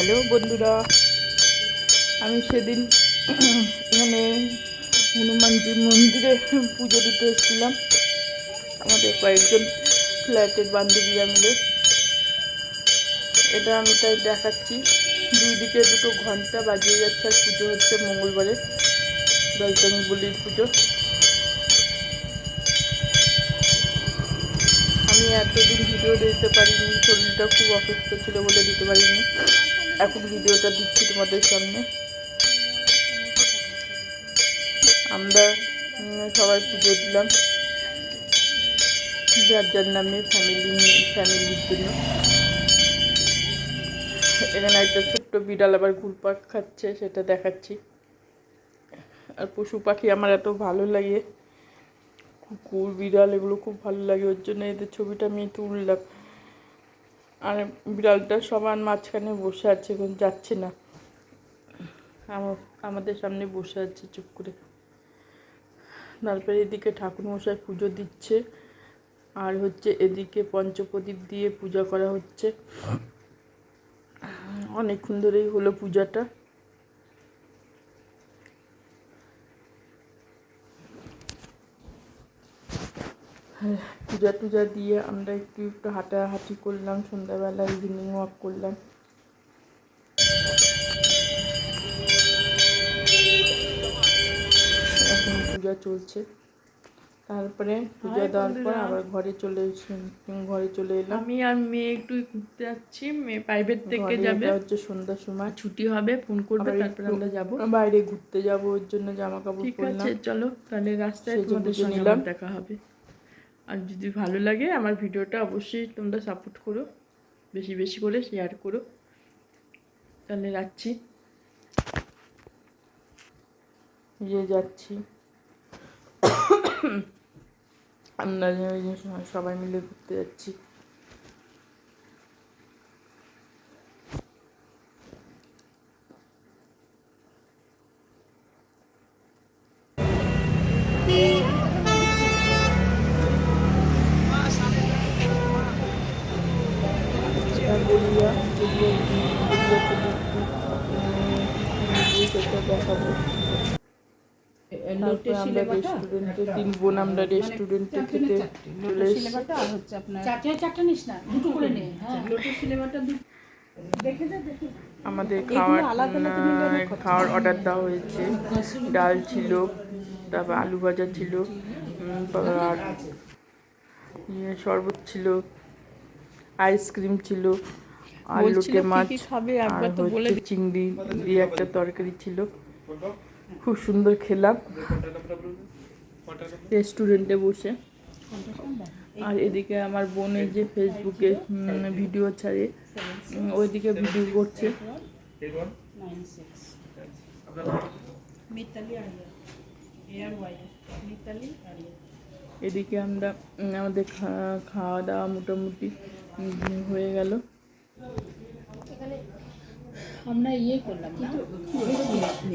Hello বন্ধুরা, আমি সেদিন এখানে হনুমানজি মন্দিরে পুজো দিতে এসেছিলাম আমাদের কয়েকজন ফ্ল্যাটের বান্ধবীরা মিলে। এটা আমি তাই দেখাচ্ছি, দুই দিকে দুটো ঘন্টা বাজিয়ে যাচ্ছে আর পুজো হচ্ছে মঙ্গলবারে, বজরং বলির পুজো। আমি এতদিন ভিডিও দিতে পারিনি, শরীরটা খুব অসুস্থ ছিল বলে দিতে পারিনি। এখন ভিডিওটা দিচ্ছি তোমাদের সামনে। আমরা সবাই পুজো দিলাম যার যার নামে ফ্যামিলির জন্য। এখানে একটা ছোট্ট বিড়াল আবার ঘুরপাক খাচ্ছে, সেটা দেখাচ্ছি। আর পশু পাখি আমার এত ভালো লাগে, কুকুর বিড়াল এগুলো খুব ভালো লাগে, ওর জন্য এদের ছবিটা আমি তুললাম। আর বিড়ালটা সবার মাঝখানে বসে আছে, এখন যাচ্ছে না, আমাদের সামনে বসে আছে চুপ করে। তারপরে এদিকে ঠাকুরমশাই পুজো দিচ্ছে, আর হচ্ছে এদিকে পঞ্চপ্রদীপ দিয়ে পূজা করা হচ্ছে। অনেকক্ষণ ধরেই হলো পূজাটা। পূজা টুজা দিয়ে আমরা একটু হাঁটাহাঁটি করলাম, সন্ধ্যাবেলা ইভিনিং ওয়াক করলাম। এখন পূজা চলছে। তারপরে পূজা দেওয়ার পর আবার ঘরে চলে এলাম। আমি আর মেয়ে একটু ঘুরতে যাচ্ছি, মেয়ে প্রাইভেট থেকে যাবে, হচ্ছে সন্ধ্যার সময় ছুটি হবে, ফোন করবে, তারপরে আমরা যাব বাইরে ঘুরতে যাব, ওর জন্য জামা কাপড় পরলাম। ঠিক আছে, চলো তাহলে রাস্তায় তোমাদের সঙ্গে দেখা হবে। আর যদি ভালো লাগে আমার ভিডিওটা অবশ্যই তোমরা সাপোর্ট করো, বেশি বেশি করে শেয়ার করো। তাহলে যাচ্ছি, যাচ্ছি আমরা সবাই মিলে ঘুরতে যাচ্ছি। দেখাবো। তারপর আমরা রেস্টুরেন্টে, তিন বোন আমরা রেস্টুরেন্টে খেতে চলে এসেছি। আমাদের খাওয়ার অর্ডার দেওয়া হয়েছে। ডাল ছিল, তারপর আলু ভাজা ছিল, আর শরবত ছিল, আইসক্রিম ছিল, আর লোটে মাছ, আর হচ্ছে চিংড়ি দিয়ে একটা তরকারি ছিল। খুব সুন্দর খেলাম রেস্টুরেন্টে বসে। আর এদিকে আমার বোন এই যে ফেসবুকে ভিডিও ছাড়ে, ওইদিকে ভিডিও করছে। এদিকে আমরা আমাদের খাওয়া দাওয়া মোটামুটি হয়ে গেল। আমরা করলাম,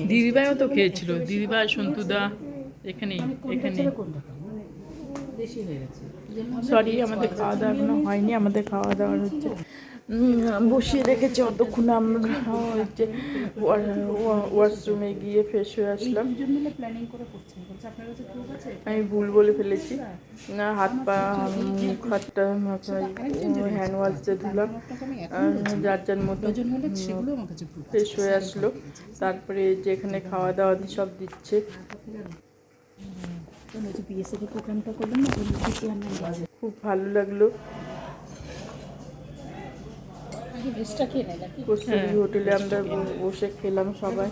দিদিভাইও তো খেয়েছিল, দিদিভাই সন্তুদা এখানে সরি, আমাদের খাওয়া দাওয়া এখনো হয়নি। আমাদের খাওয়া দাওয়া হচ্ছে বসিয়ে রেখেছে অতক্ষণ। আমরা হচ্ছে ওয়াশরুমে গিয়ে ফ্রেশ হয়ে আসলাম। আমি ভুল বলে ফেলেছি, না, হাত পা মুখ হাতটা হ্যান্ড ওয়াশ দিয়ে ধুলাম, যার যার মতো ফ্রেশ হয়ে আসলো। তারপরে যেখানে খাওয়া দাওয়া সব দিচ্ছে। খুব ভালো লাগলো। কস্তুরী হোটেলে আমরা বসে খেলাম সবাই।